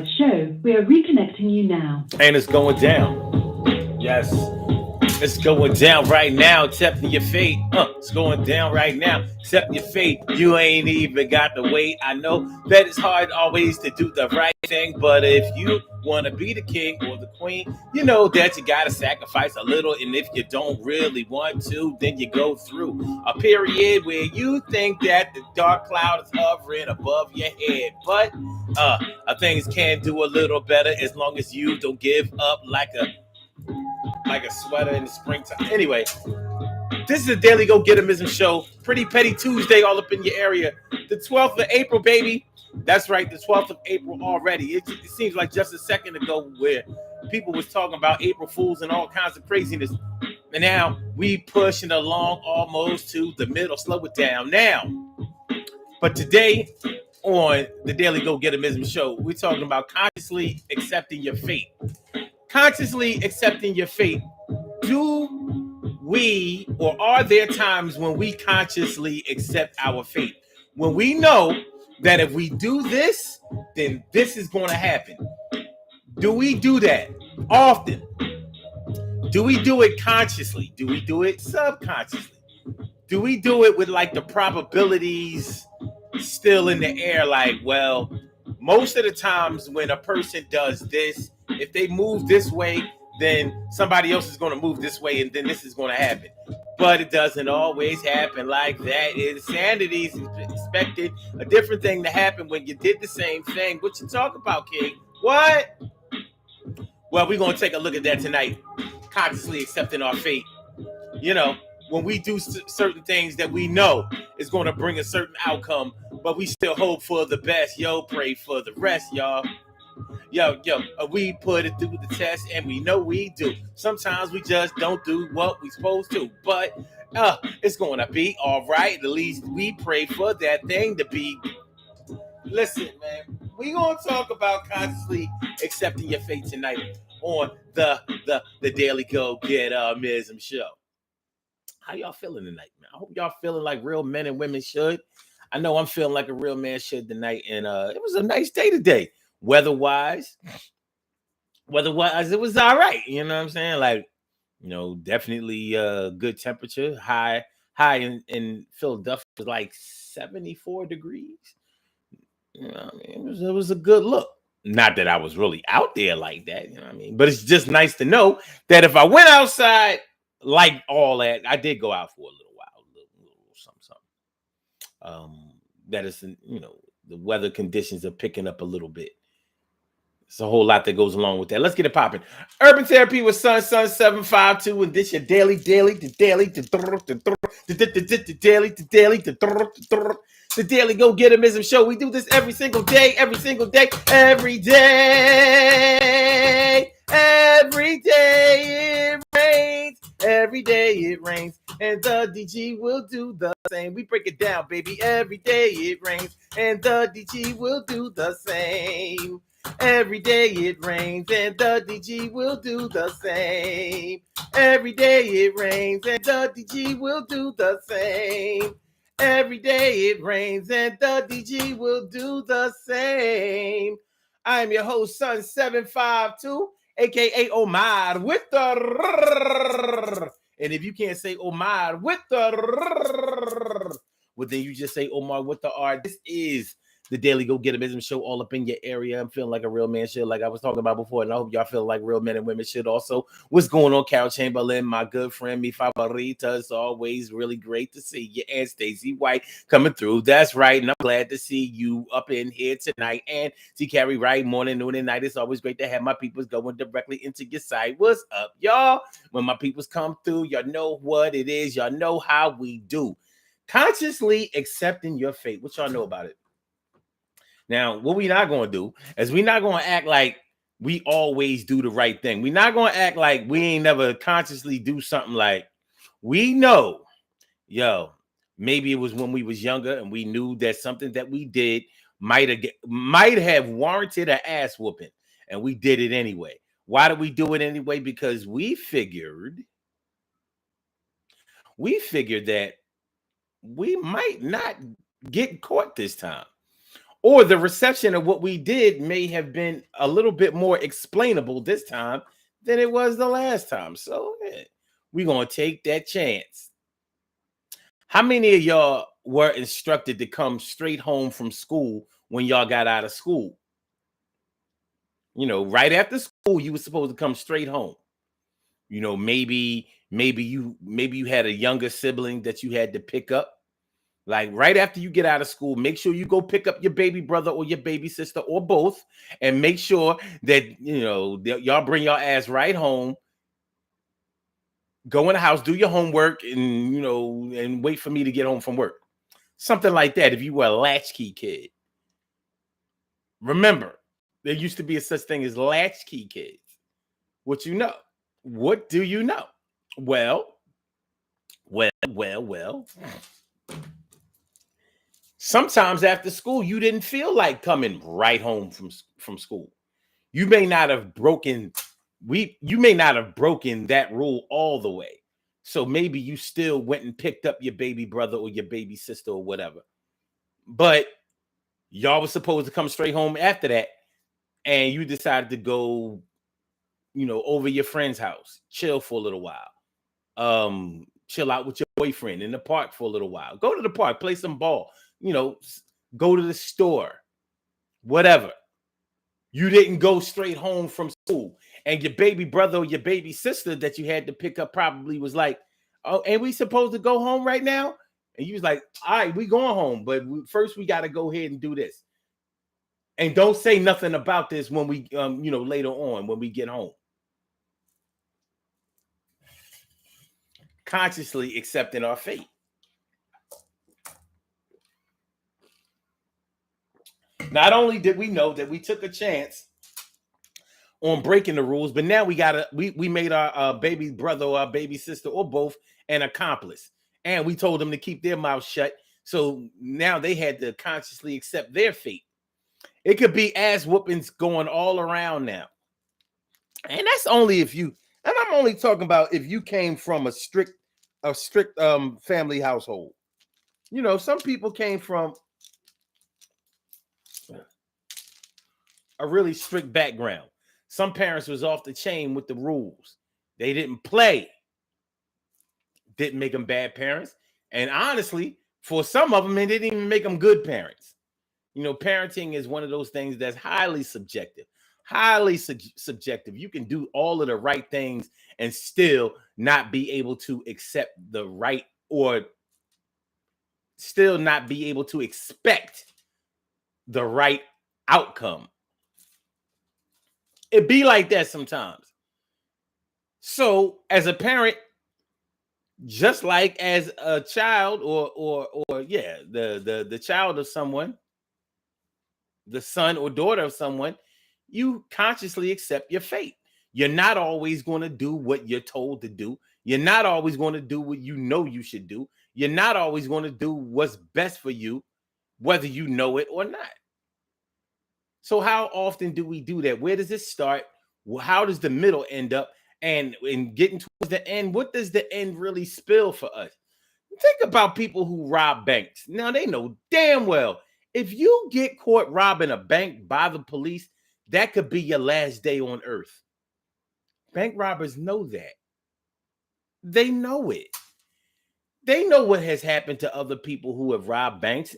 Show, we are reconnecting you now. And it's going down. Yes. It's going down right now. Accepting your fate. It's going down right now. Accepting your fate. You ain't even got to wait. I know that it's hard always to do the right thing, but if you want to be the king or the queen, you know that you got to sacrifice a little. And if you don't really want to, then you go through a period where you think that the dark cloud is hovering above your head. But things can do a little better as long as you don't give up like a sweater in the springtime. Anyway, this is a Daily Go Getimism show. Pretty Petty Tuesday all up in your area. The 12th of April, baby. That's right, the 12th of April already. It seems like just a second ago where people was talking about April Fools and all kinds of craziness. And now we pushing along almost to the middle. Slow it down now. But today on the Daily Go Getimism show, we're talking about consciously accepting your fate. Consciously accepting your fate. Do we, or are there times when we consciously accept our fate? When we know that if we do this, then this is going to happen. Do we do that often? Do we do it consciously? Do we do it subconsciously? Do we do it with like the probabilities still in the air? Like, well, most of the times when a person does this, if they move this way, then somebody else is going to move this way and then this is going to happen. But it doesn't always happen like that. Insanity is expected a different thing to happen when you did the same thing. What you talk about, King? What? Well, we're going to take a look at that tonight. Consciously accepting our fate. You know, when we do certain things that we know is going to bring a certain outcome, but we still hope for the best. Yo, pray for the rest, y'all. Yo, we put it through the test, and we know we do. Sometimes we just don't do what we supposed to, but it's going to be all right. At least we pray for that thing to be. Listen, man, we gonna talk about consciously accepting your fate tonight on the Daily Go Getimism show. How y'all feeling tonight, man? I hope y'all feeling like real men and women should. I know I'm feeling like a real man should tonight, and it was a nice day today. Weather-wise, it was all right. You know what I'm saying? Like, definitely good temperature. High in Philadelphia was like 74 degrees. You know what I mean? It was a good look. Not that I was really out there like that, you know what I mean? But it's just nice to know that if I went outside like all that, I did go out for a little while, a little something. That is, the weather conditions are picking up a little bit. It's a whole lot that goes along with that. Let's get it popping. Urban Therapy with Sun 752, and this your daily, the Daily Go Getimism show. We do this every single day, every day it rains. Every day it rains, and the DG will do the same. We break it down, baby. Every day it rains, and the DG will do the same. Every day it rains, and the DG will do the same. Every day it rains, and the DG will do the same. Every day it rains, and the DG will do the same. I'm your host, Sun 752, aka Omar with the. And if you can't say Omar with the, well, then you just say Omar with the R. This is the Daily Go Getimism show all up in your area. I'm feeling like a real man should, like I was talking about before, and I hope y'all feel like real men and women should also. What's going on, Carol Chamberlain, my good friend, mi favorita? It's always really great to see you. And Stacey White coming through. That's right, and I'm glad to see you up in here tonight. And T. Carrie Wright, morning, noon, and night. It's always great to have my peoples going directly into your site. What's up, y'all? When my peoples come through, y'all know what it is. Y'all know how we do. Consciously accepting your fate. What y'all know about it? Now, what we not going to do is we not going to act like we always do the right thing. We not going to act like we ain't never consciously do something like we know, maybe it was when we was younger and we knew that something that we did might have warranted an ass whooping, and we did it anyway. Why did we do it anyway? Because we figured that we might not get caught this time. Or the reception of what we did may have been a little bit more explainable this time than it was the last time. So we're going to take that chance. How many of y'all were instructed to come straight home from school when y'all got out of school? You know, right after school, you were supposed to come straight home. You know, maybe you had a younger sibling that you had to pick up. Like right after you get out of school, make sure you go pick up your baby brother or your baby sister or both, and make sure that y'all bring your ass right home. Go in the house, do your homework, and and wait for me to get home from work. Something like that. If you were a latchkey kid, remember there used to be a such thing as latchkey kids. What you know? What do you know? Well. Sometimes after school, you didn't feel like coming right home from school. You may not have broken that rule all the way. So maybe you still went and picked up your baby brother or your baby sister or whatever. But y'all was supposed to come straight home after that, and you decided to go, over your friend's house, chill for a little while. Chill out with your boyfriend in the park for a little while. Go to the park, play some ball, go to the store, whatever. You didn't go straight home from school. And your baby brother or your baby sister that you had to pick up probably was like, oh, ain't we supposed to go home right now? And you was like, all right, we going home. But first we got to go ahead and do this. And don't say nothing about this when we, later on when we get home. Consciously accepting our fate. Not only did we know that we took a chance on breaking the rules, but now we made our baby brother or our baby sister or both an accomplice, and we told them to keep their mouth shut. So now they had to consciously accept their fate. It could be ass whoopings going all around now, and that's only if you. And I'm only talking about if you came from a strict family household. Some people came from a really strict background. Some parents was off the chain with the rules. They didn't play. Didn't make them bad parents. And honestly, for some of them, it didn't even make them good parents. Parenting is one of those things that's highly subjective. Highly subjective. You can do all of the right things and still not be able to accept the right, or still not be able to expect the right outcome. It be like that sometimes. So as a parent, just like as a child or the child of someone, the son or daughter of someone, you consciously accept your fate. You're not always going to do what you're told to do. You're not always going to do what you should do. You're not always going to do what's best for you, whether you know it or not. So how often do we do that? Where does it start? How does the middle end up? And in getting towards the end, what does the end really spill for us? Think about people who rob banks. Now, they know damn well if you get caught robbing a bank by the police, that could be your last day on earth. Bank robbers know that. They know it. They know what has happened to other people who have robbed banks.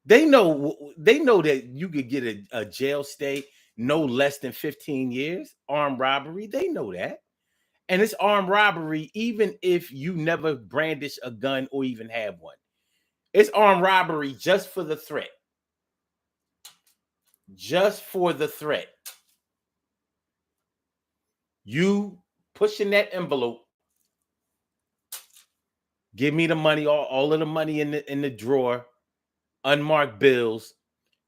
They know that you could get a jail stay no less than 15 years, armed robbery. They know that. And it's armed robbery even if you never brandish a gun or even have one. It's armed robbery just for the threat. Just for the threat. You pushing that envelope. Give me the money, all of the money in the drawer, unmarked bills,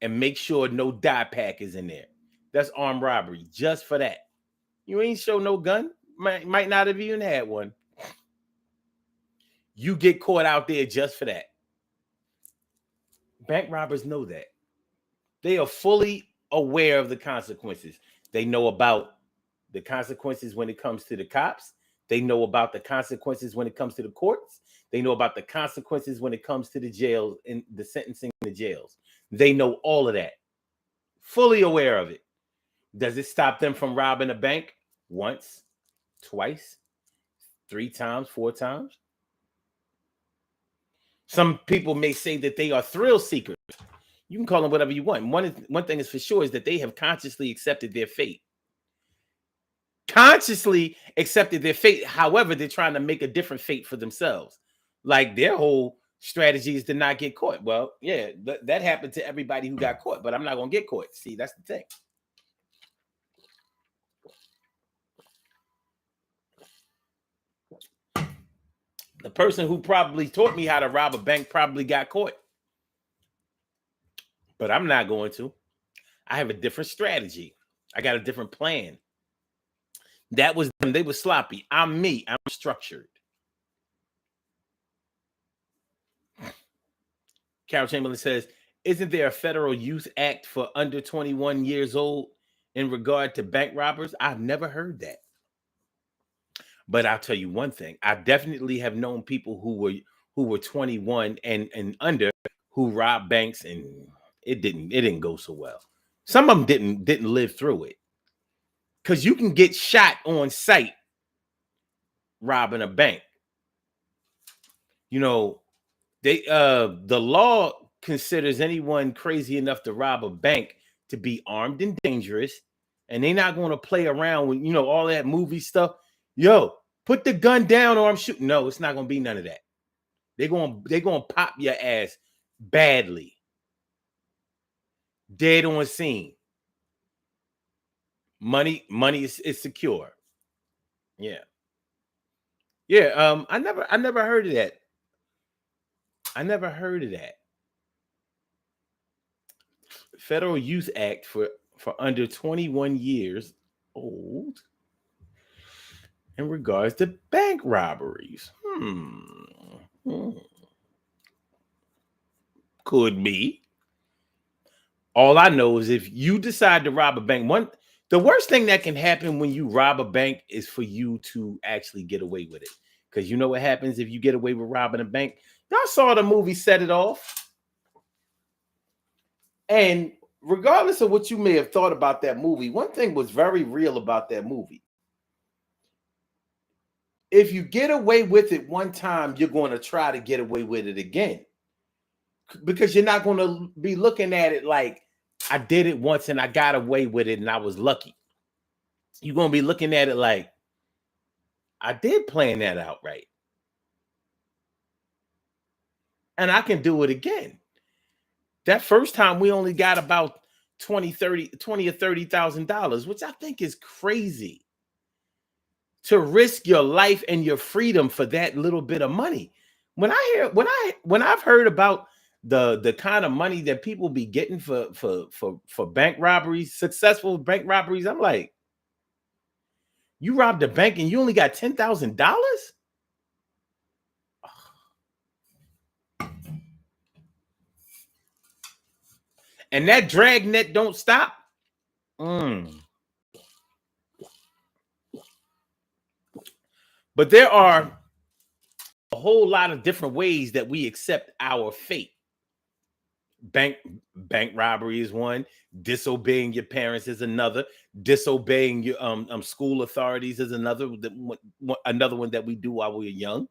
and make sure no dye pack is in there. That's armed robbery just for that. You ain't show no gun. Might not have even had one. You get caught out there just for that. Bank robbers know that. They are fully aware of the consequences. They know about the consequences when it comes to the cops. They know about the consequences when it comes to the courts. They know about the consequences when it comes to the jails and the sentencing in the jails. They know all of that, fully aware of it. Does it stop them from robbing a bank once, twice, 3 times, 4 times? Some people may say that they are thrill seekers. You can call them whatever you want. One thing is for sure is that they have consciously accepted their fate. Consciously accepted their fate. However, they're trying to make a different fate for themselves. Like their whole strategy is to not get caught. Well, yeah, that happened to everybody who got caught, but I'm not going to get caught. See, that's the thing. The person who probably taught me how to rob a bank probably got caught. But I'm not going to. I have a different strategy. I got a different plan. That was them. They were sloppy. I'm me. I'm structured. Carol Chamberlain says, isn't there a federal youth act for under 21 years old in regard to bank robbers? I've never heard that. But I'll tell you one thing. I definitely have known people who were 21 and under who robbed banks, and it didn't go so well. Some of them didn't live through it. Because you can get shot on sight robbing a bank. You know, the law considers anyone crazy enough to rob a bank to be armed and dangerous, and they're not going to play around with all that movie stuff. Yo, put the gun down or I'm shooting. No, it's not going to be none of that. They're going to pop your ass badly, dead on scene. Money is secure. Yeah. I never heard of that. I never heard of that. Federal Youth Act for under 21 years old in regards to bank robberies. Could be. All I know is if you decide to rob a bank, the worst thing that can happen when you rob a bank is for you to actually get away with it. Because you know what happens if you get away with robbing a bank? Y'all saw the movie Set It Off. And regardless of what you may have thought about that movie, one thing was very real about that movie. If you get away with it one time, you're going to try to get away with it again. Because you're not going to be looking at it like, I did it once and I got away with it and I was lucky. You're going to be looking at it like, I did plan that out right. And I can do it again. That first time we only got about $20 or $30,000, which I think is crazy. To risk your life and your freedom for that little bit of money. When I've heard about the kind of money that people be getting for bank robberies, successful bank robberies, I'm like, you robbed a bank and you only got $10,000? And that dragnet don't stop? But there are a whole lot of different ways that we accept our fate. Bank robbery is one. Disobeying your parents is another. Disobeying your school authorities is another. Another one that we do while we're young.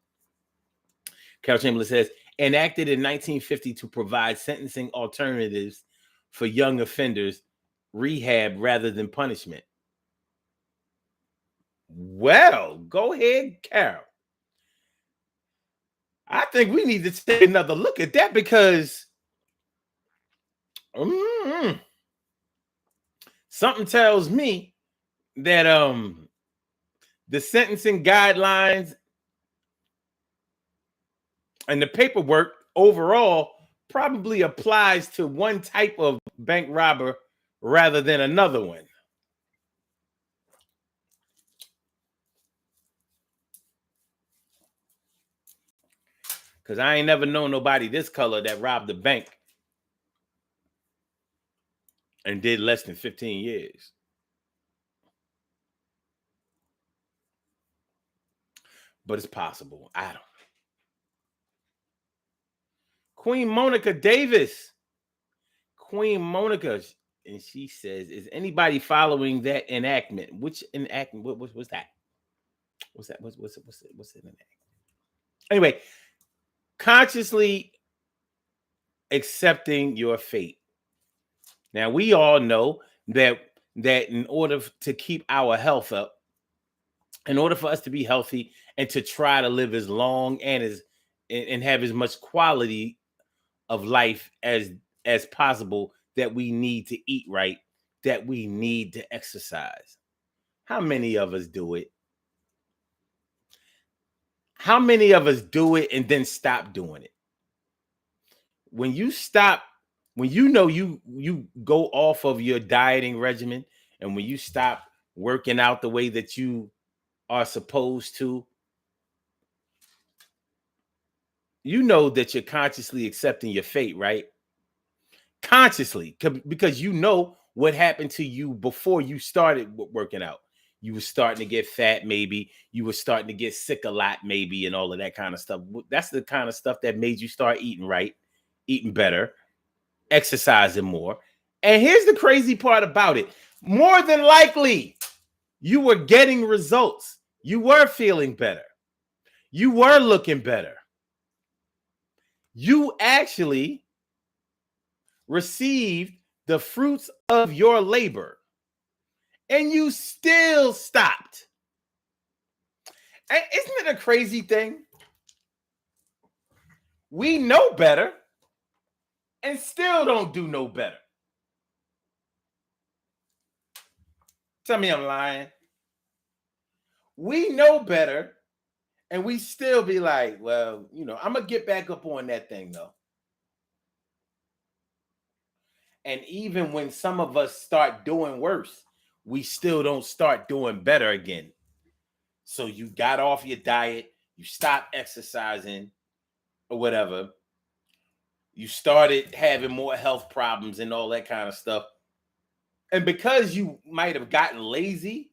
Carol Chamberlain says, enacted in 1950 to provide sentencing alternatives for young offenders, rehab rather than punishment. Well, go ahead, Carol. I think we need to take another look at that because something tells me that the sentencing guidelines and the paperwork overall probably applies to one type of bank robber rather than another one. Because I ain't never known nobody this color that robbed a bank and did less than 15 years. But it's possible. I don't. Queen Monica Davis. Queen Monica, and she says, "Is anybody following that enactment? Which enactment? What's that? What's that? What's it enactment? Anyway, consciously accepting your fate. Now we all know that in order to keep our health up, in order for us to be healthy and to try to live as long and have as much quality of life as possible, that we need to eat right, that we need to exercise. How many of us do it? How many of us do it and then stop doing it? When you stop, when you know you go off of your dieting regimen, and when you stop working out the way that you are supposed to, you know that you're consciously accepting your fate, right? Consciously, because you know what happened to you before you started working out. You were starting to get fat, maybe. You were starting to get sick a lot, maybe, and all of that kind of stuff. That's the kind of stuff that made you start eating right, eating better, exercising more. And here's the crazy part about it. More than likely, you were getting results. You were feeling better. You were looking better. You actually received the fruits of your labor, and you still stopped. And isn't it a crazy thing? We know better and still don't do no better. Tell me I'm lying. We know better and we still be like, well, I'm going to get back up on that thing though. And even when some of us start doing worse, we still don't start doing better again. So you got off your diet, you stopped exercising or whatever. You started having more health problems and all that kind of stuff. And because you might have gotten lazy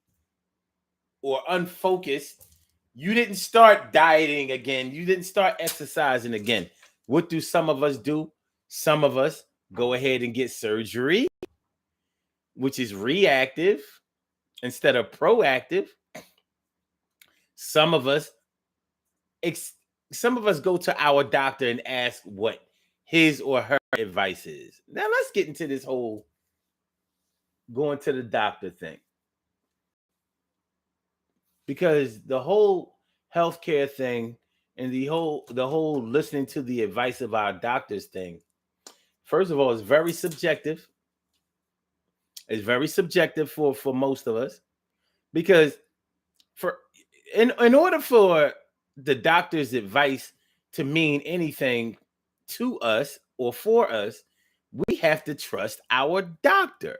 or unfocused, you didn't start dieting again. You didn't start exercising again. What do some of us do? Some of us go ahead and get surgery, which is reactive instead of proactive. Some of us go to our doctor and ask what his or her advice is. Now let's get into this whole going to the doctor thing. Because the whole healthcare thing and the whole listening to the advice of our doctors thing, first of all, is very subjective. It's very subjective for most of us, because in order for the doctor's advice to mean anything to us or for us, we have to trust our doctor.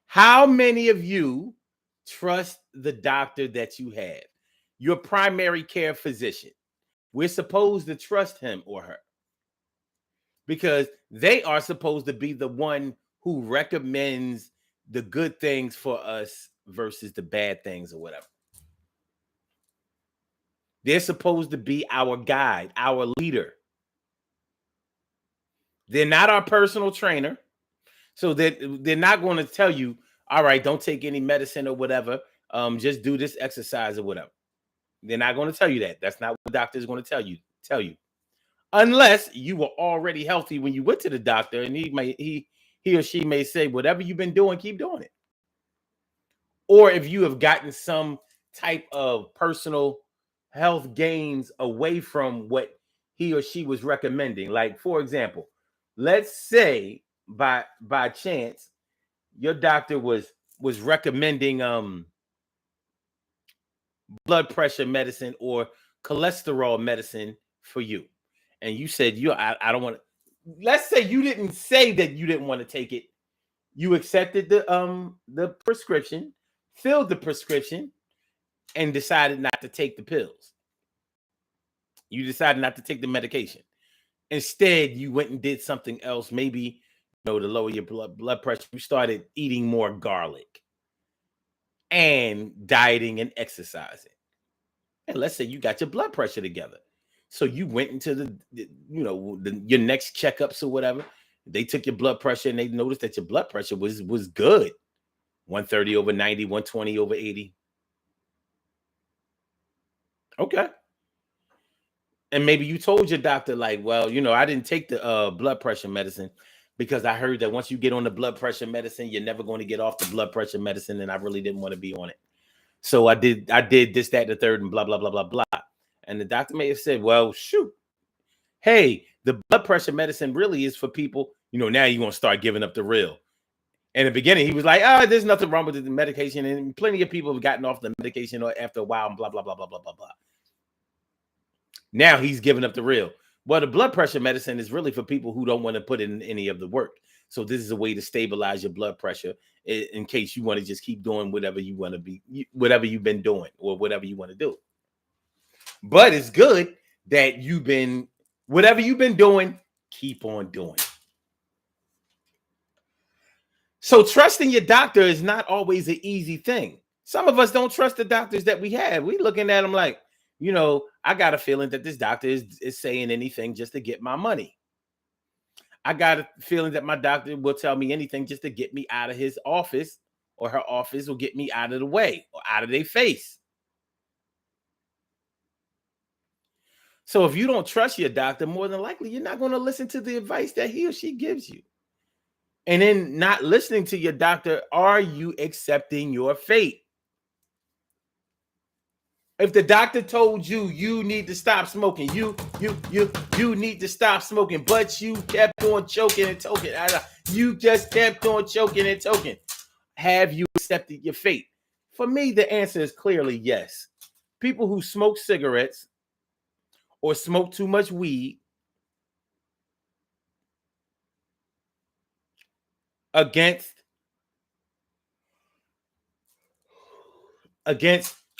How many of you trust the doctor that you have? Your primary care physician. We're supposed to trust him or her because they are supposed to be the one who recommends the good things for us versus the bad things or whatever. They're supposed to be our guide, our leader. They're not our personal trainer. So they're not going to tell you, all right, don't take any medicine or whatever. Just do this exercise or whatever. They're not going to tell you that. That's not what the doctor is going to tell you. Unless you were already healthy when you went to the doctor, and he or she may say, whatever you've been doing, keep doing it. Or if you have gotten some type of personal health gains away from what he or she was recommending. Like, for example, let's say by chance your doctor was recommending blood pressure medicine or cholesterol medicine for you, and you said I don't want to. Let's say you didn't say that you didn't want to take it. You accepted the prescription, filled the prescription, and decided not to take the pills. You decided not to take the medication. Instead, you went and did something else. Maybe to lower your blood pressure, you started eating more garlic and dieting and exercising. And let's say you got your blood pressure together. So you went into your next checkups or whatever. They took your blood pressure and they noticed that your blood pressure was good. 130 over 90, 120 over 80. Okay. And maybe you told your doctor, like, well, I didn't take the blood pressure medicine because I heard that once you get on the blood pressure medicine, you're never going to get off the blood pressure medicine, and I really didn't want to be on it. So I did this, that, and the third, and blah, blah, blah, blah, blah. And the doctor may have said, well, shoot, hey, the blood pressure medicine really is for people, now you're going to start giving up the real. In the beginning, he was like, there's nothing wrong with the medication. And plenty of people have gotten off the medication after a while and blah, blah, blah, blah, blah, blah, blah. Now he's giving up the real. Well, the blood pressure medicine is really for people who don't want to put in any of the work. So this is a way to stabilize your blood pressure in case you want to just keep doing whatever you want to be, whatever you've been doing or whatever you want to do. But it's good that whatever you've been doing, keep on doing. So trusting your doctor is not always an easy thing. Some of us don't trust the doctors that we have. We looking at them like, I got a feeling that this doctor is saying anything just to get my money. I got a feeling that my doctor will tell me anything just to get me out of his office or her office, or get me out of the way or out of their face. So if you don't trust your doctor, more than likely, you're not going to listen to the advice that he or she gives you. And in not listening to your doctor, are you accepting your fate? If the doctor told you you need to stop smoking, you need to stop smoking, but you kept on choking and toking. You just kept on choking and toking. Have you accepted your fate? For me, the answer is clearly yes. People who smoke cigarettes or smoke too much weed against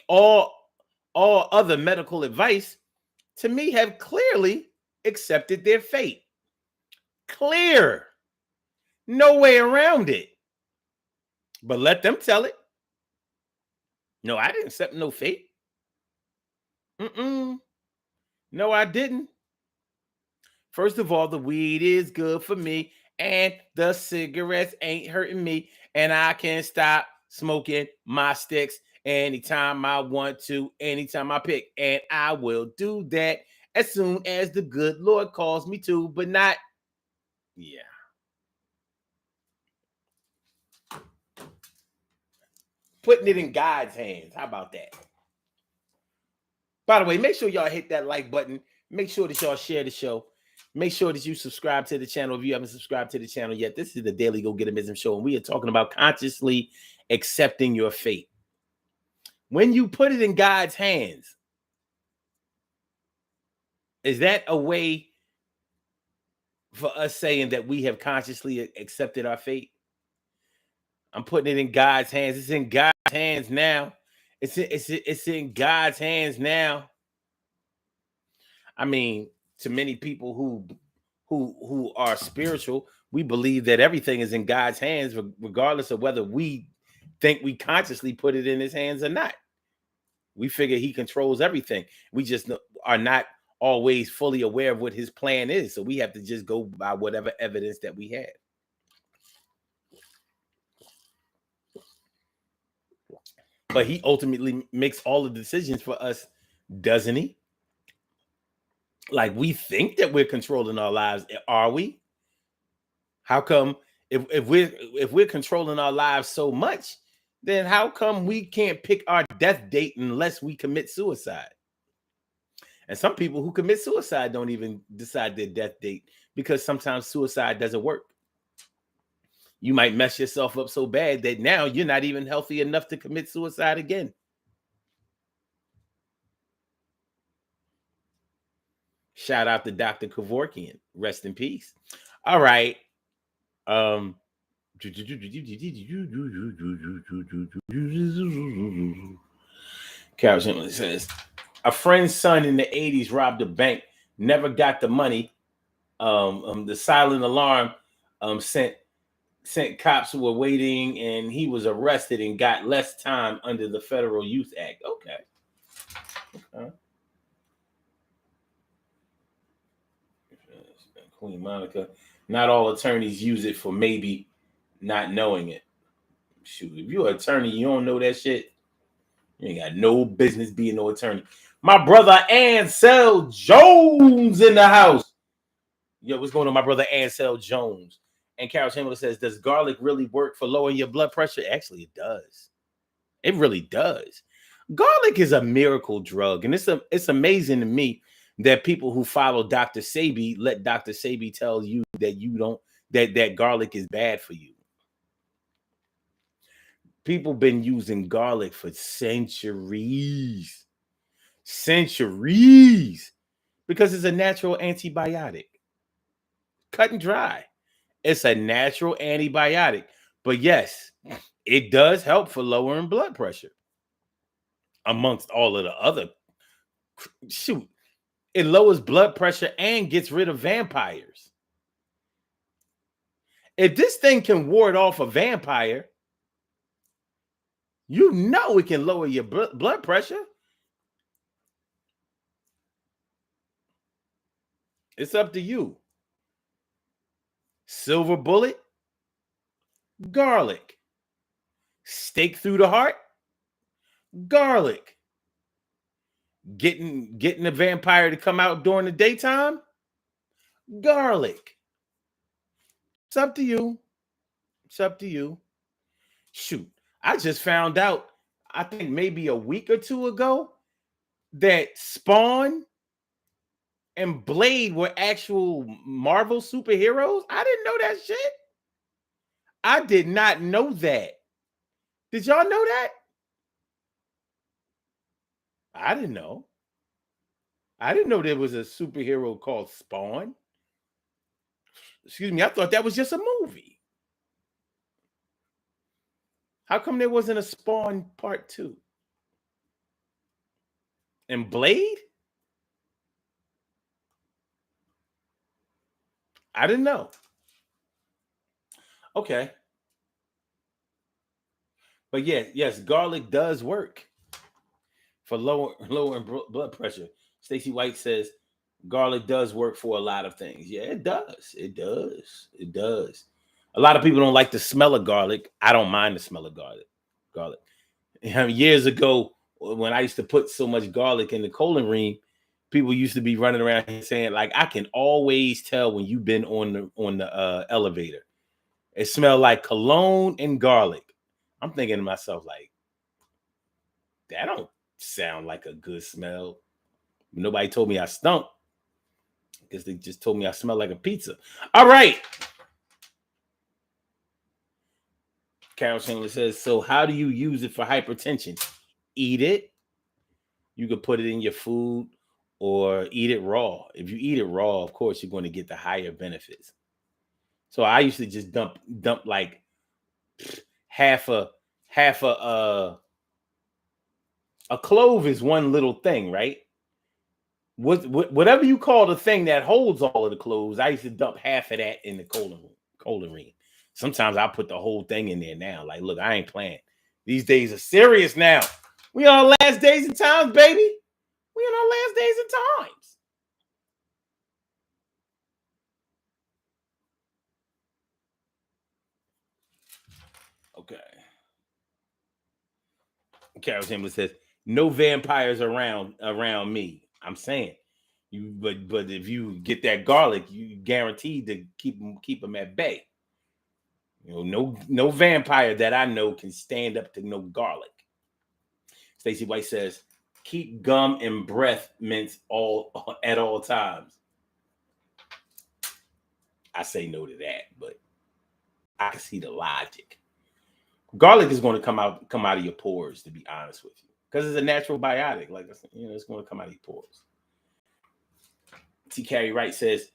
all other medical advice, to me, have clearly accepted their fate. Clear. No way around it. But let them tell it. No, I didn't accept no fate. No, I didn't. First of all, the weed is good for me, and the cigarettes ain't hurting me, and I can stop smoking my sticks anytime I want to, anytime I pick, and I will do that as soon as the good Lord calls me to, but not, yeah. Putting it in God's hands. How about that? By the way, make sure y'all hit that like button. Make sure that y'all share the show. Make sure that you subscribe to the channel if you haven't subscribed to the channel yet. This is the Daily Go Getimism Show, and we are talking about consciously accepting your fate. When you put it in God's hands, is that a way for us saying that we have consciously accepted our fate? I'm putting it in God's hands. It's in God's hands now. It's in God's hands now. I mean, to many people who are spiritual, we believe that everything is in God's hands, regardless of whether we think we consciously put it in his hands or not. We figure he controls everything. We just are not always fully aware of what his plan is. So we have to just go by whatever evidence that we have. But he ultimately makes all the decisions for us, doesn't he? Like, we think that we're controlling our lives. Are we? How come if we're controlling our lives so much, then how come we can't pick our death date unless we commit suicide? And some people who commit suicide don't even decide their death date, because sometimes suicide doesn't work. You might mess yourself up so bad that now you're not even healthy enough to commit suicide again. Shout out to Dr. Kevorkian. Rest in peace. All right. Carol Simply says, a friend's son in the 80s robbed a bank, never got the money. The silent alarm sent cops who were waiting, and he was arrested and got less time under the Federal Youth Act. Okay. Queen Monica. Not all attorneys use it for maybe not knowing it. Shoot, if you're an attorney, you don't know that shit. You ain't got no business being no attorney. My brother Ansel Jones in the house. Yo, what's going on, my brother Ansel Jones? And Carol Chamberlain says, does garlic really work for lowering your blood pressure? Actually, it does. It really does. Garlic is a miracle drug, and it's amazing to me that people who follow Dr. Sebi let Dr. Sebi tell you that you don't that garlic is bad for you. People been using garlic for centuries. Centuries. Because it's a natural antibiotic. Cut and dry. It's a natural antibiotic. But yes, it does help for lowering blood pressure. Amongst all of the other, shoot, it lowers blood pressure and gets rid of vampires. If this thing can ward off a vampire, you know it can lower your blood pressure. It's up to you. Silver bullet, garlic. Stake through the heart, garlic. Getting a vampire to come out during the daytime, garlic. It's up to you. It's up to you. Shoot, I just found out, I think maybe a week or two ago, that Spawn and Blade were actual Marvel superheroes. I didn't know that shit. I did not know that. Did y'all know that? I didn't know. I didn't know there was a superhero called Spawn. Excuse me, I thought that was just a movie. How come there wasn't a Spawn Part 2? And Blade? I didn't know. Okay. But yes, garlic does work for lowering blood pressure. Stacey White says garlic does work for a lot of things. Yeah, it does. It does. It does. A lot of people don't like the smell of garlic. I don't mind the smell of garlic. Years ago, when I used to put so much garlic in the colon ring, people used to be running around here saying, like, I can always tell when you've been on the elevator. It smelled like cologne and garlic. I'm thinking to myself, like, that don't sound like a good smell. Nobody told me I stunk. I guess they just told me I smell like a pizza. All right. Carol Chandler says, so how do you use it for hypertension? Eat it. You could put it in your food or eat it raw. If you eat it raw, of course, you're going to get the higher benefits. So I used to just dump like half a clove is one little thing, right? Whatever you call the thing that holds all of the cloves, I used to dump half of that in the colon ring. Sometimes I put the whole thing in there now. Like, look, I ain't playing. These days are serious now. We on our last days and times, baby. We on our last days and times. Okay. Carol Chamberlain says, no vampires around me. I'm saying. But if you get that garlic, you guaranteed to keep them at bay. You know, no vampire that I know can stand up to no garlic. Stacey White says, keep gum and breath mints at all times. I say no to that, but I can see the logic. Garlic is going to come out of your pores, to be honest with you, because it's a natural biotic. Like, you know, it's going to come out of your pores. T. Carrie Wright says,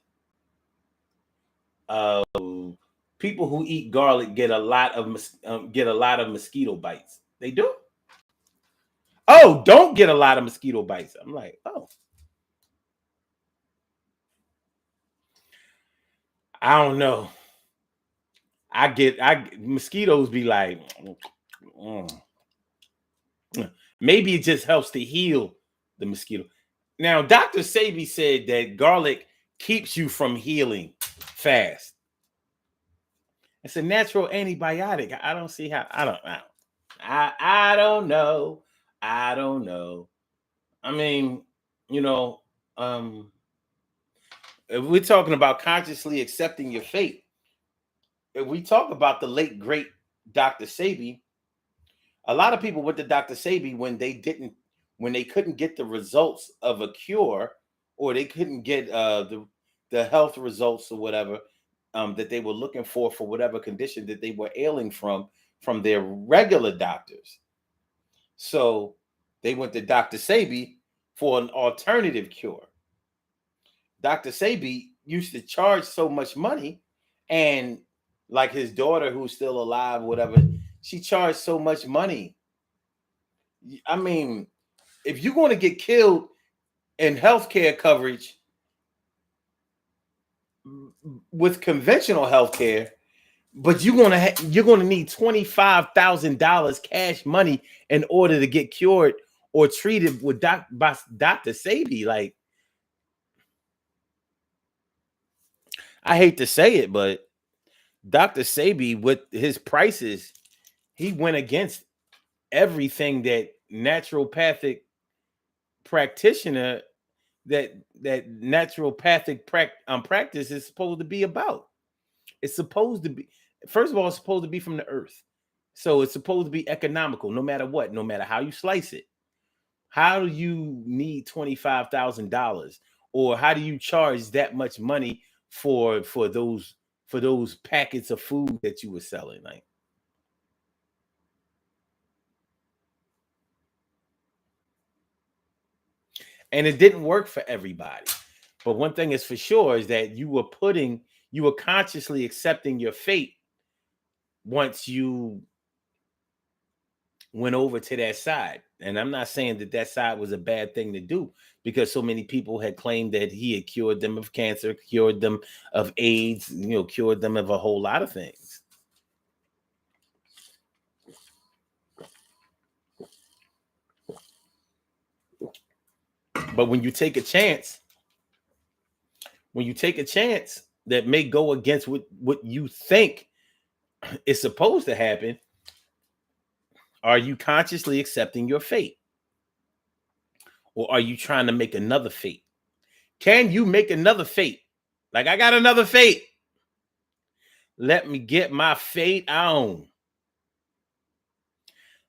people who eat garlic get a lot of mosquito bites. They do. Oh, don't get a lot of mosquito bites. I'm like, oh, I don't know. Mosquitoes be like, maybe it just helps to heal the mosquito. Now, Dr. Sebi said that garlic keeps you from healing fast. It's a natural antibiotic. I don't see how. I don't know. I don't know. I mean, you know, if we're talking about consciously accepting your fate, if we talk about the late great Dr. Sabi, a lot of people went to Dr. Sabi when they couldn't get the results of a cure, or they couldn't get the health results or whatever that they were looking for whatever condition that they were ailing from their regular doctors. So they went to Dr. Sabi for an alternative cure. Dr. Sabi used to charge so much money, and like his daughter, who's still alive, whatever, she charged so much money. I mean, if you're going to get killed in healthcare coverage with conventional healthcare, but you're gonna need $25,000 cash money in order to get cured or treated with by Dr. Sabi. Like, I hate to say it, but Dr. Sabi, with his prices, he went against everything that naturopathic practitioner that naturopathic practice is supposed to be about. It's supposed to be, first of all, it's supposed to be from the earth. So it's supposed to be economical, no matter what, no matter how you slice it. How do you need $25,000, or how do you charge that much money for those packets of food that you were selling? Like, and it didn't work for everybody. But one thing is for sure is that you were consciously accepting your fate once you went over to that side. And I'm not saying that side was a bad thing to do, because so many people had claimed that he had cured them of cancer, cured them of AIDS, cured them of a whole lot of things. But when you take a chance that may go against what you think is supposed to happen, are you consciously accepting your fate? Or are you trying to make another fate? Can you make another fate? Like, I got another fate. Let me get my fate on.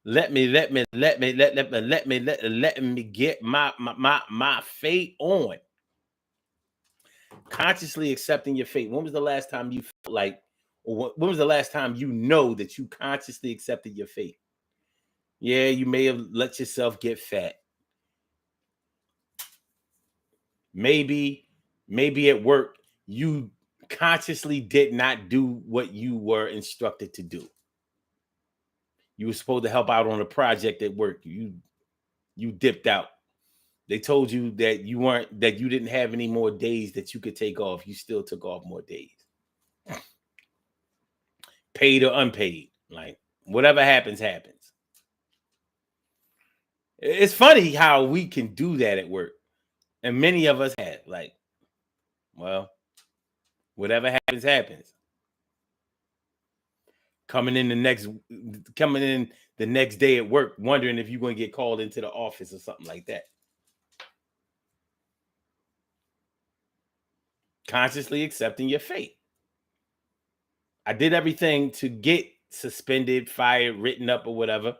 Let me get my fate on. Consciously accepting your fate. When was the last time you felt like, or when was the last time you know that you consciously accepted your fate? Yeah, you may have let yourself get fat. Maybe at work you consciously did not do what you were instructed to do. You were supposed to help out on a project at work. You dipped out. They told you that you didn't have any more days that you could take off. You still took off more days. Paid or unpaid. Like, whatever happens, happens. It's funny how we can do that at work. And many of us have. Like, well, whatever happens, happens. Coming in the next day at work, wondering if you're going to get called into the office or something like that. Consciously accepting your fate. I did everything to get suspended, fired, written up, or whatever.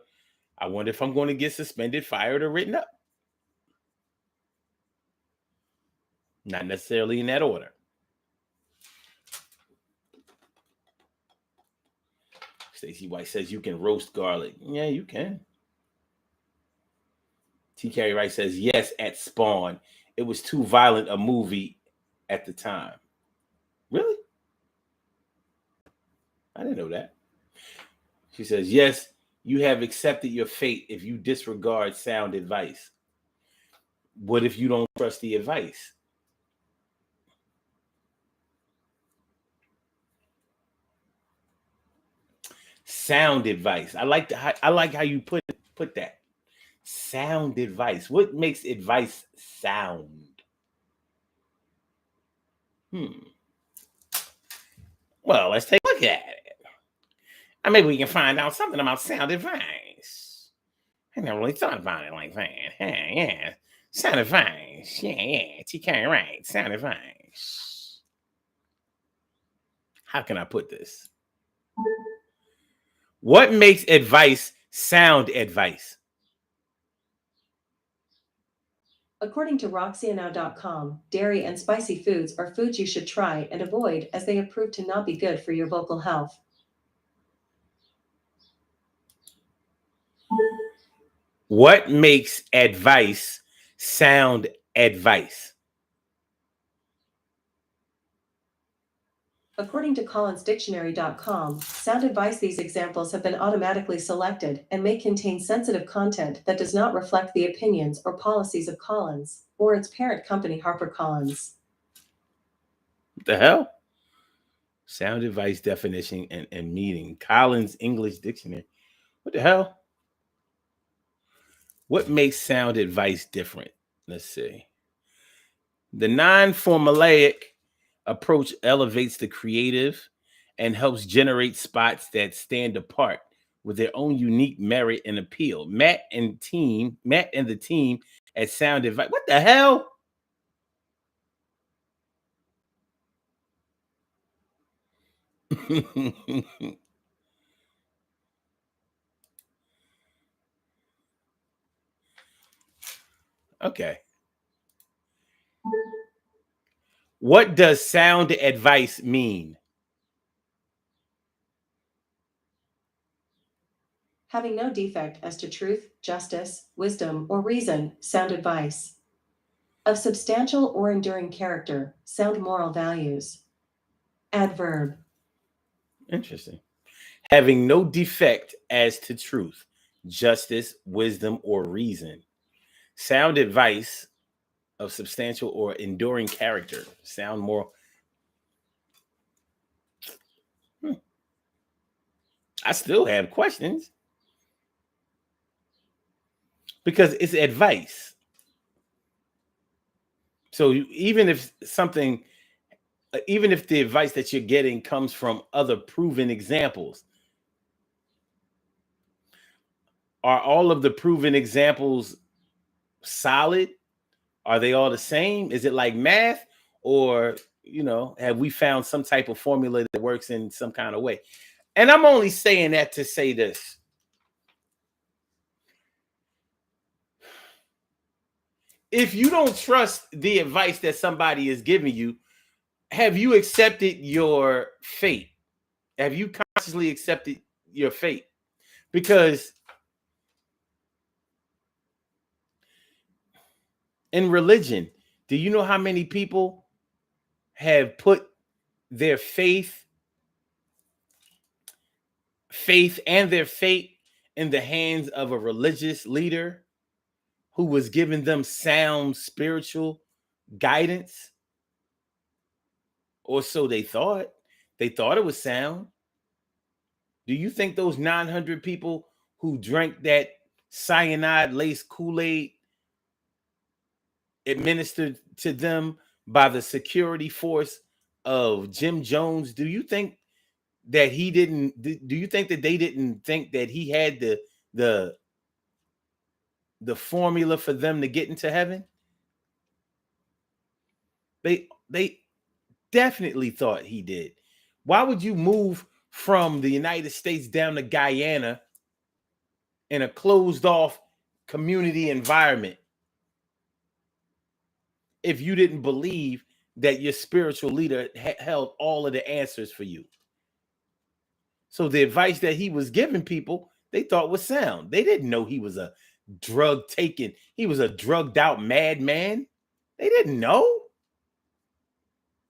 I wonder if I'm going to get suspended, fired, or written up. Not necessarily in that order. Stacey White says you can roast garlic. Yeah, you can. T. Carey Wright says, yes, at Spawn. It was too violent a movie at the time. Really? I didn't know that. She says, yes, you have accepted your fate if you disregard sound advice. What if you don't trust the advice? Sound advice. I like how you put that. Sound advice. What makes advice sound? Well, let's take a look at it. maybe we can find out something about sound advice. I never really thought about it like that. Yeah. Sound advice. Yeah. TK, right. Sound advice. How can I put this? What makes advice sound advice? According to RoxyandNow.com, dairy and spicy foods are foods you should try and avoid as they have proved to not be good for your vocal health. What makes advice sound advice? According to CollinsDictionary.com, sound advice. These examples have been automatically selected and may contain sensitive content that does not reflect the opinions or policies of Collins or its parent company HarperCollins. What the hell? Sound advice definition and meaning. Collins English Dictionary. What the hell? What makes sound advice different? Let's see. The non-formulaic approach elevates the creative and helps generate spots that stand apart with their own unique merit and appeal. Matt and the team at Sound Advice. What the hell? Okay. What does sound advice mean? Having no defect as to truth, justice, wisdom, or reason, sound advice. Of substantial or enduring character, sound moral values. Adverb. Interesting. Having no defect as to truth, justice, wisdom, or reason. Sound advice of substantial or enduring character. Sound moral. I still have questions because it's advice. So even if the advice that you're getting comes from other proven examples, are all of the proven examples solid? Are they all the same? Is it like math, or have we found some type of formula that works in some kind of way? And I'm only saying that to say this. If you don't trust the advice that somebody is giving you, have you accepted your fate? Have you consciously accepted your fate? Because in religion, do you know how many people have put their faith and their fate in the hands of a religious leader who was giving them sound spiritual guidance? Or so they thought. They thought it was sound. Do you think those 900 people who drank that cyanide laced Kool-Aid administered to them by the security force of Jim Jones, do you think that do you think that they didn't think that he had the formula for them to get into heaven? They definitely thought he did. Why would you move from the United States down to Guyana in a closed off community environment if you didn't believe that your spiritual leader held all of the answers for you? So the advice that he was giving people, they thought was sound. They didn't know he was a he was a drugged out madman. They didn't know.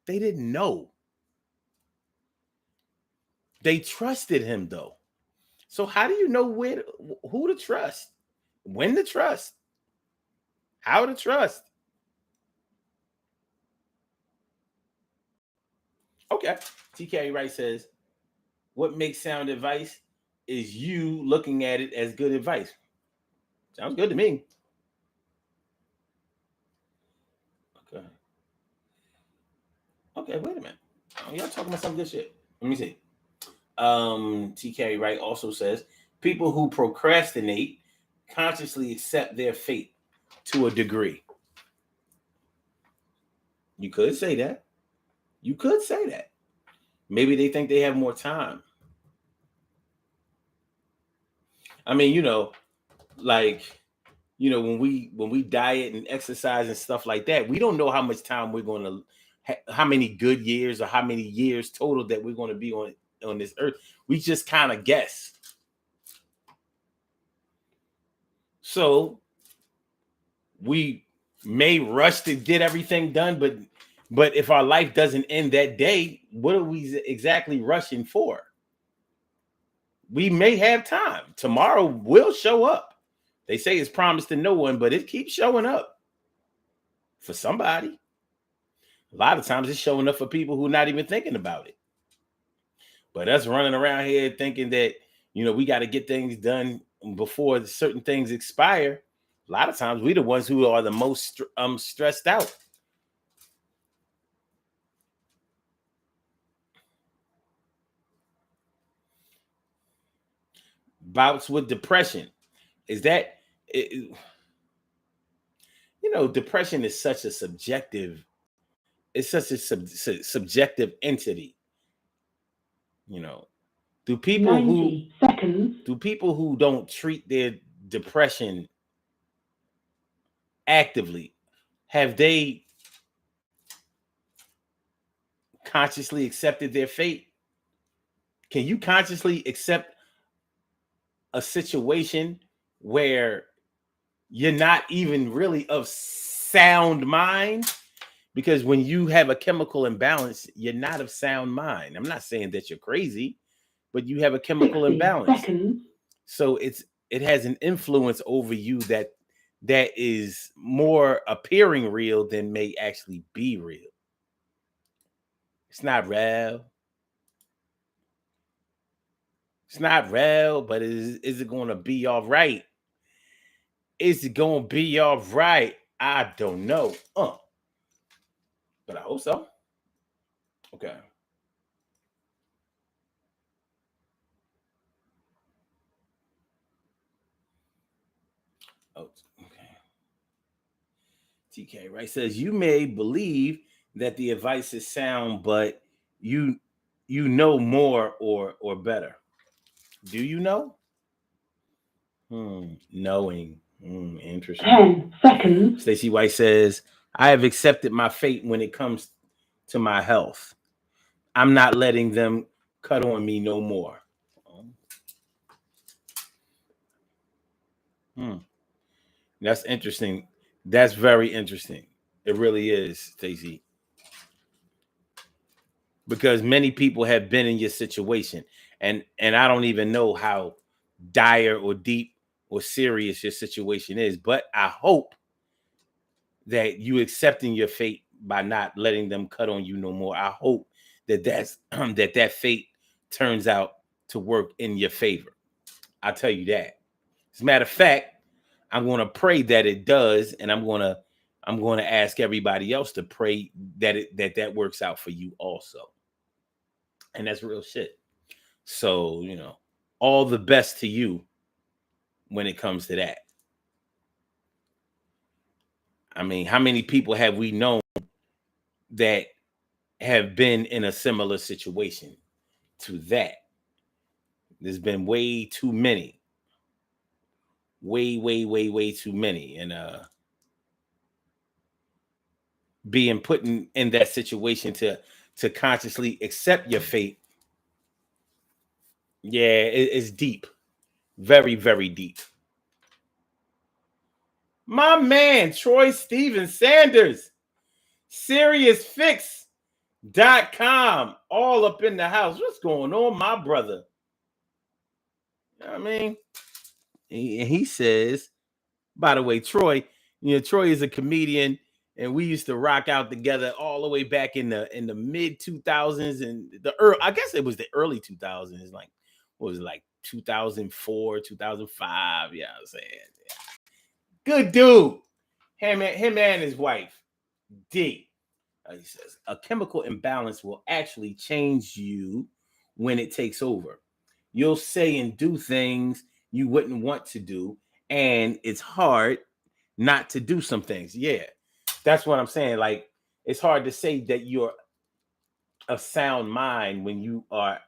They didn't know. They trusted him though. So how do you know who to trust, when to trust, how to trust? Okay. TK Wright says, what makes sound advice is you looking at it as good advice. Sounds good to me. Okay. Okay, wait a minute. Oh, y'all talking about some good shit. Let me see. TK Wright also says people who procrastinate consciously accept their fate to a degree. You could say that. You could say that. Maybe they think they have more time. I mean, like, when we diet and exercise and stuff like that, we don't know how much time we're going to how many good years or how many years total that we're going to be on this earth. We just kind of guess. So we may rush to get everything done, but if our life doesn't end that day, what are we exactly rushing for? We may have time. Tomorrow will show up. They say it's promised to no one, but it keeps showing up for somebody. A lot of times it's showing up for people who are not even thinking about it. But us running around here thinking that, we got to get things done before certain things expire. A lot of times we're the ones who are the most stressed out. Bouts with depression. Is that, depression is such a subjective, it's such a subjective entity. Do people 90 seconds. do people who don't treat their depression actively, have they consciously accepted their fate? Can you consciously accept a situation where you're not even really of sound mind? Because when you have a chemical imbalance, you're not of sound mind. I'm not saying that you're crazy, but you have a chemical 60 imbalance. seconds. So it has an influence over you that is more appearing real than may actually be real. It's not real. It's not real, but is it going to be all right? Is it going to be all right? I don't know. But I hope so. Okay. Oh, okay. TK Wright says you may believe that the advice is sound, but you know more or better. Do you know? Knowing. Interesting. 10 seconds. Stacey White says, I have accepted my fate when it comes to my health. I'm not letting them cut on me no more. That's interesting. That's very interesting. It really is, Stacey. Because many people have been in your situation, and I don't even know how dire or deep or serious your situation is, but I hope that you accepting your fate by not letting them cut on you no more. I hope that's that fate turns out to work in your favor. I'll tell you that. As a matter of fact, I'm going to pray that it does, and I'm going to ask everybody else to pray that that works out for you also. And that's real shit. So, all the best to you when it comes to that. I mean, how many people have we known that have been in a similar situation to that? There's been way too many. Way, way, way, way too many. And being put in that situation to consciously accept your fate, yeah, it's deep. Very, very deep. My man, Troy Steven Sanders, SeriousFix.com, all up in the house. What's going on, my brother? You know what I mean? He says, by the way, Troy, Troy is a comedian, and we used to rock out together all the way back in the mid 2000s and I guess it was the early 2000s, like what was it, like 2004, 2005? Yeah, I'm saying, yeah. Good dude. Him and his wife, D. He says a chemical imbalance will actually change you when it takes over. You'll say and do things you wouldn't want to do, and it's hard not to do some things. Yeah, that's what I'm saying. Like, it's hard to say that you're of sound mind when you are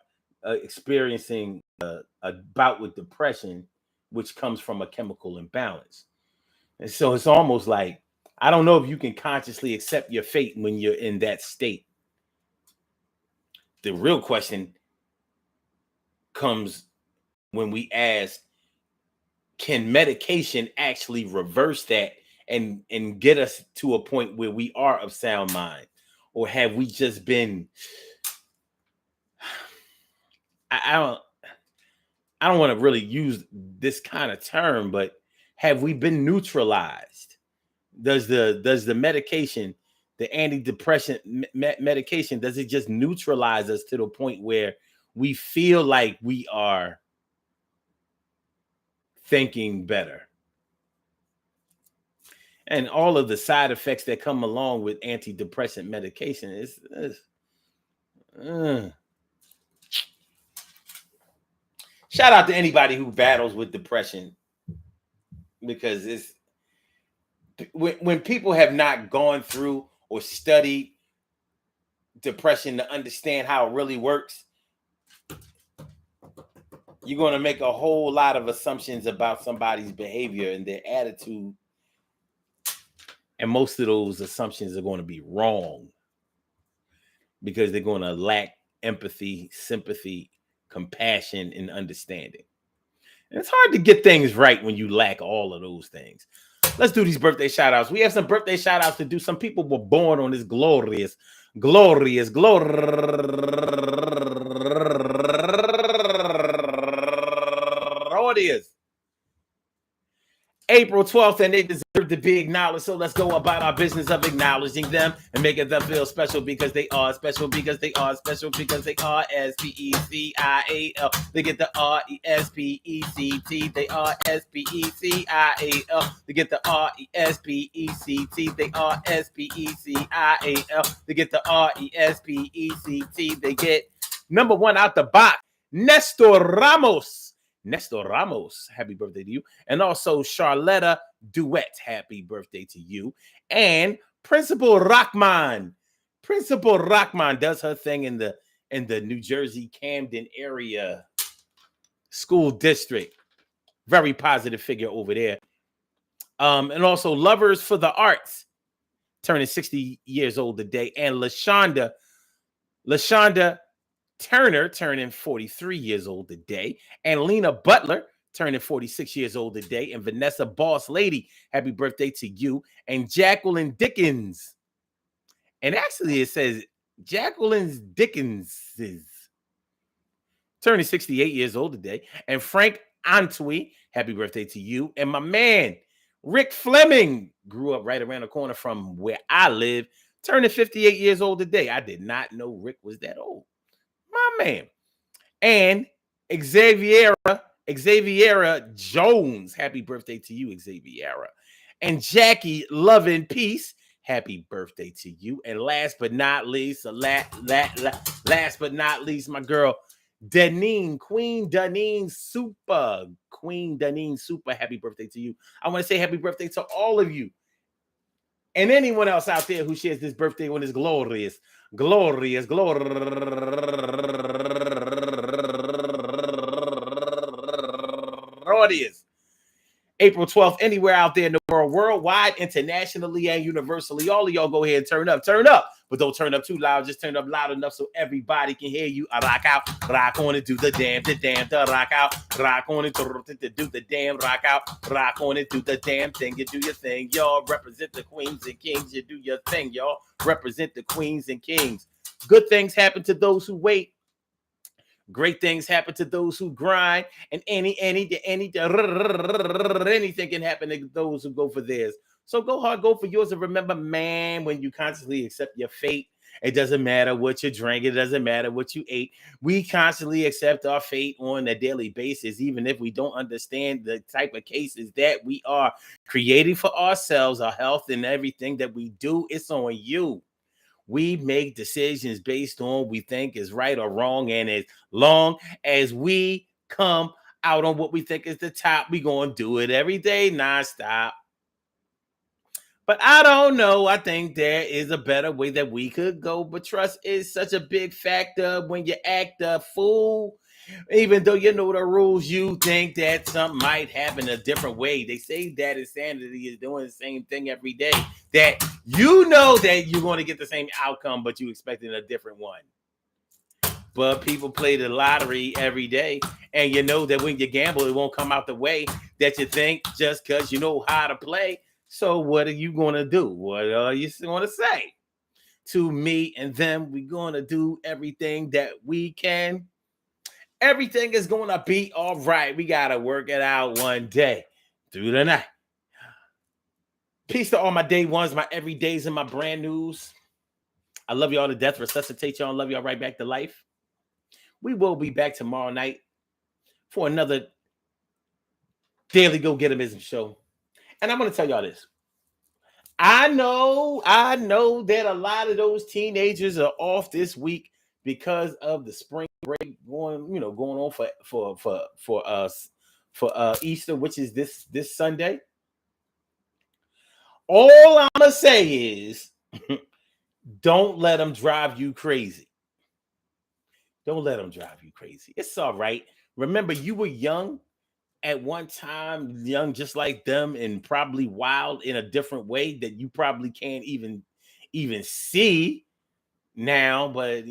experiencing a bout with depression, which comes from a chemical imbalance. And so it's almost like, I don't know if you can consciously accept your fate when you're in that state. The real question comes when we ask, can medication actually reverse that and get us to a point where we are of sound mind? Or have we just been, I don't want to really use this kind of term, but have we been neutralized? Does the medication, the antidepressant medication, does it just neutralize us to the point where we feel like we are thinking better? And all of the side effects that come along with antidepressant medication is shout out to anybody who battles with depression, because it's when people have not gone through or studied depression to understand how it really works, you're going to make a whole lot of assumptions about somebody's behavior and their attitude. And most of those assumptions are going to be wrong because they're going to lack empathy, sympathy, compassion, and understanding. And it's hard to get things right when you lack all of those things. Let's do these birthday shout outs. We have some birthday shout outs to do. Some people were born on this glorious April 12th, and they deserve to be acknowledged. So let's go about our business of acknowledging them and making them feel special because they are special, because they are special, because they are S-P-E-C-I-A-L. They get the R-E-S-P-E-C-T. They are S-P-E-C-I-A-L. They get the R-E-S-P-E-C-T. They are S-P-E-C-I-A-L. They get the R-E-S-P-E-C-T. They get number one out the box, Nestor Ramos. Nestor Ramos, happy birthday to you. And also Charlotta Duet, happy birthday to you. And Principal Rockman. Principal Rockman does her thing in the New Jersey Camden area school district. Very positive figure over there. And also Lovers for the Arts, turning 60 years old today. And LaShonda Turner turning 43 years old today, and Lena Butler turning 46 years old today, and Vanessa Boss Lady, happy birthday to you, and Jacqueline Dickens. And actually it says Jacqueline Dickens is turning 68 years old today, and Frank Antwi, happy birthday to you, and my man Rick Fleming grew up right around the corner from where I live, turning 58 years old today. I did not know Rick was that old. My man. And Xaviera Jones, happy birthday to you, Xaviera. And Jackie Love and Peace, happy birthday to you. And last but not least, my girl Deneen, Queen Deneen Super, happy birthday to you. I want to say happy birthday to all of you and anyone else out there who shares this birthday on this glorious April 12th, anywhere out there in the world, worldwide, internationally, and universally. All of y'all go ahead and turn up, but don't turn up too loud. Just turn up loud enough so everybody can hear you. I rock out, rock on it, do the damn, rock out, rock on it, do the damn, rock out, rock on it, do the damn thing. You do your thing, y'all. Represent the queens and kings. You do your thing, y'all. Represent the queens and kings. Good things happen to those who wait. Great things happen to those who grind, and anything can happen to those who go for theirs. So go hard, go for yours, and remember, man, when you constantly accept your fate, it doesn't matter what you drank, it doesn't matter what you ate. We constantly accept our fate on a daily basis, even if we don't understand the type of cases that we are creating for ourselves, our health, and everything that we do. It's on you. We make decisions based on what we think is right or wrong. And as long as we come out on what we think is the top, we going to do it every day, nonstop. But I don't know. I think there is a better way that we could go. But trust is such a big factor when you act a fool. Even though you know the rules, you think that something might happen a different way. They say that insanity is doing the same thing every day. That you know that you're going to get the same outcome, but you expecting a different one. But people play the lottery every day. And you know that when you gamble, it won't come out the way that you think just because you know how to play. So what are you going to do? What are you going to say? To me and them, we're going to do everything that we can. Everything is going to be all right. We got to work it out one day through the night. Peace to all my day ones, my everydays, and my brand news. I love y'all to death. Resuscitate y'all and love y'all right back to life. We will be back tomorrow night for another Daily Go Getimism show. And I'm going to tell y'all this. I know that a lot of those teenagers are off this week because of the spring break going on for Easter, which is this Sunday. All I'm gonna say is, don't let them drive you crazy. Don't let them drive you crazy. It's all right. Remember, you were young at one time, young just like them, and probably wild in a different way that you probably can't even see now. But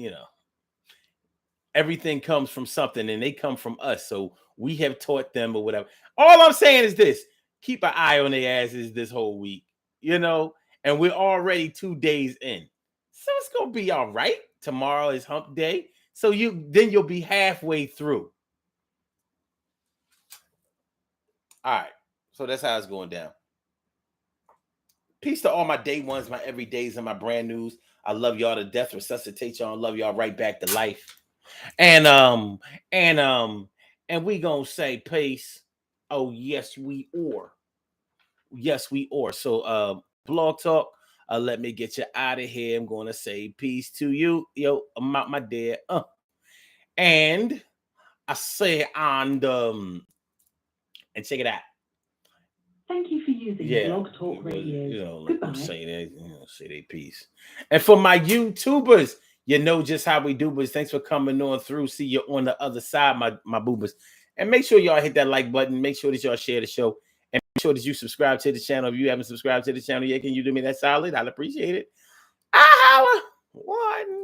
everything comes from something, and they come from us. So we have taught them or whatever. All I'm saying is this: keep an eye on their asses this whole week, and we're already 2 days in. So it's gonna be all right. Tomorrow is hump day. So you'll be halfway through. All right. So that's how it's going down. Peace to all my day ones, my everydays, and my brand news. I love y'all to death. Resuscitate y'all and love y'all right back to life. And we gonna say peace. Oh, yes, we are. Yes, we are. So Blog Talk, let me get you out of here. I'm gonna say peace to you. Yo, I'm out my dear. And I say and check it out. Thank you for using Blog Talk Radio. Let Goodbye. them say that, say their piece. And for my YouTubers, you know just how we do, but thanks for coming on through. See you on the other side, my boobers. And make sure y'all hit that like button. Make sure that y'all share the show. And make sure that you subscribe to the channel. If you haven't subscribed to the channel yet, can you do me that solid? I'll appreciate it. One.